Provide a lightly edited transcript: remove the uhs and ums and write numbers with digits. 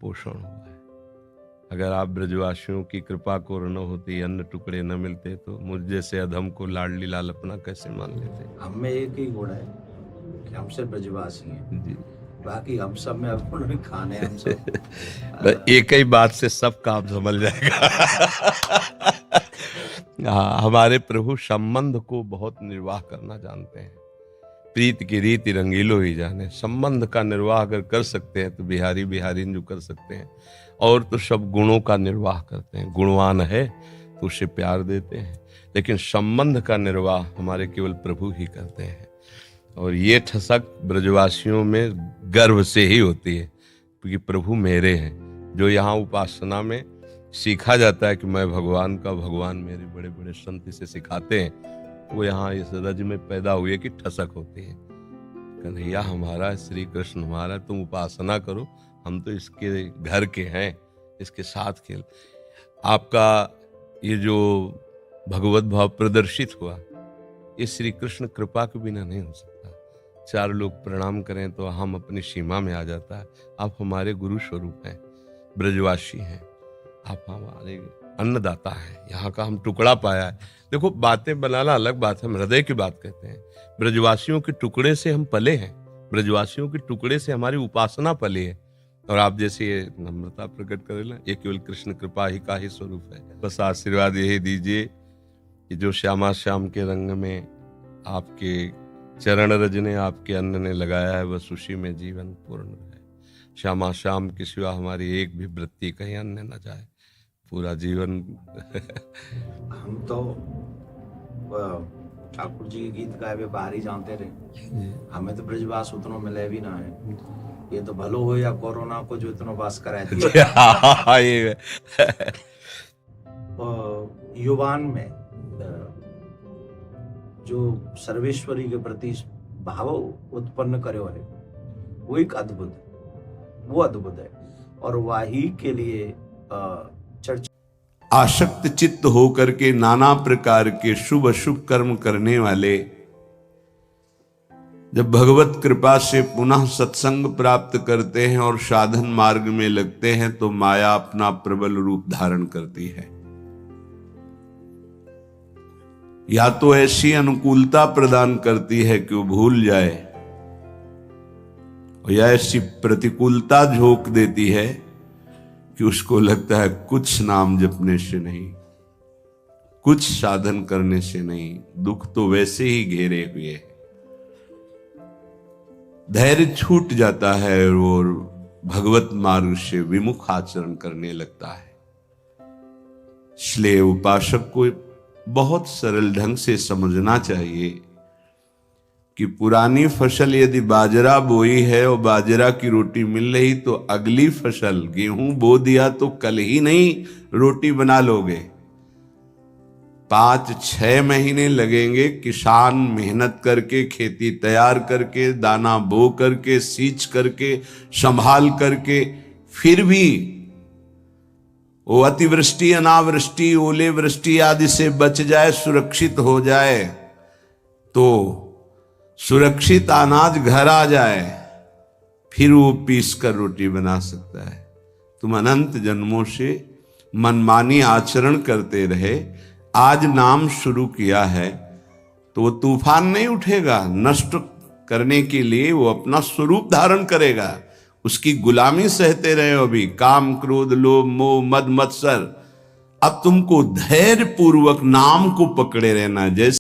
पोषण हुआ है। अगर आप ब्रजवासियों की कृपा को न होती, अन्न टुकड़े न मिलते, तो मुझ जैसे अधम को लाडली लाल अपना कैसे मान लेते। हम में एक ही गुण है कि हम सिर्फ ब्रजवासी हैं जी। बाकी हम सब में अब उन्होंने खाने हम सब एक ही बात से सब काम संभल जाएगा। हाँ, हमारे प्रभु संबंध को बहुत निर्वाह करना जानते हैं। प्रीत की रीति रंगीलो ही जाने। संबंध का निर्वाह अगर कर सकते हैं तो बिहारी बिहारी जो कर सकते हैं, और तो सब गुणों का निर्वाह करते हैं। गुणवान है तो उसे प्यार देते हैं, लेकिन संबंध का निर्वाह हमारे केवल प्रभु ही करते हैं। और ये ठसक ब्रजवासियों में गर्व से ही होती है, क्योंकि प्रभु मेरे हैं। जो यहाँ उपासना में सीखा जाता है कि मैं भगवान का, भगवान मेरे, बड़े बड़े संत इसे सिखाते हैं, वो यहाँ इस रज में पैदा हुए कि ठसक होती है। कन्हैया हमारा, श्री कृष्ण हमारा, तुम उपासना करो, हम तो इसके घर के हैं, इसके साथ खेल। आपका ये जो भगवत भाव प्रदर्शित हुआ, ये श्री कृष्ण कृपा के बिना नहीं हो सकता। चार लोग प्रणाम करें तो हम अपनी सीमा में आ जाता है। आप हमारे गुरु स्वरूप हैं, ब्रजवासी हैं, आप हमारे अन्नदाता हैं, यहाँ का हम टुकड़ा पाया है। देखो, बातें बनाना अलग बात है, हम हृदय की बात कहते हैं। ब्रजवासियों के टुकड़े से हम पले हैं, ब्रजवासियों के टुकड़े से हमारी उपासना पली है। और आप जैसे ये नम्रता प्रकट करें, ये केवल कृष्ण कृपा ही का ही स्वरूप है। बस आशीर्वाद यही दीजिए कि जो श्यामा श्याम के रंग में आपके चरण रज ने, आपके अन्न ने लगाया है, बस उसी में जीवन पूर्ण है। श्यामा श्याम की सिवा हमारी एक भी वृत्ति कहीं अन्य न जाए, पूरा जीवन। हम तो ठाकुर जी के गीत गाए हुए बाहरी जानते रहे, हमें तो ब्रजवास उतना मिले भी ना है। ये तो भलो हो या कोरोना को जो इतना वास कराए दिया। युवान में जो सर्वेश्वरी के प्रति भाव उत्पन्न करे है, वो एक अद्भुत है, वो अद्भुत है। और वही के लिए चर्चा आसक्त चित्त होकर के नाना प्रकार के शुभ अशुभ कर्म करने वाले जब भगवत कृपा से पुनः सत्संग प्राप्त करते हैं और साधन मार्ग में लगते हैं, तो माया अपना प्रबल रूप धारण करती है। या तो ऐसी अनुकूलता प्रदान करती है कि वो भूल जाए, या ऐसी प्रतिकूलता झोंक देती है कि उसको लगता है कुछ नाम जपने से नहीं, कुछ साधन करने से नहीं, दुख तो वैसे ही घेरे हुए है। धैर्य छूट जाता है और भगवत मार्ग से विमुख आचरण करने लगता है। इसलिए उपासक को बहुत सरल ढंग से समझना चाहिए कि पुरानी फसल यदि बाजरा बोई है और बाजरा की रोटी मिल रही, तो अगली फसल गेहूं बो दिया तो कल ही नहीं रोटी बना लोगे। 5-6 महीने लगेंगे किसान मेहनत करके, खेती तैयार करके, दाना बो करके, सींच करके, संभाल करके, फिर भी वो अतिवृष्टि, अनावृष्टि, ओले वृष्टि आदि से बच जाए, सुरक्षित हो जाए, तो सुरक्षित अनाज घर आ जाए, फिर वो पीस कर रोटी बना सकता है। तुम अनंत जन्मों से मनमानी आचरण करते रहे, आज नाम शुरू किया है तो वो तूफान नहीं उठेगा, नष्ट करने के लिए वो अपना स्वरूप धारण करेगा। उसकी गुलामी सहते रहे हो अभी, काम क्रोध लोभ मोह मद मत्सर। अब तुमको धैर्य पूर्वक नाम को पकड़े रहना। जैसे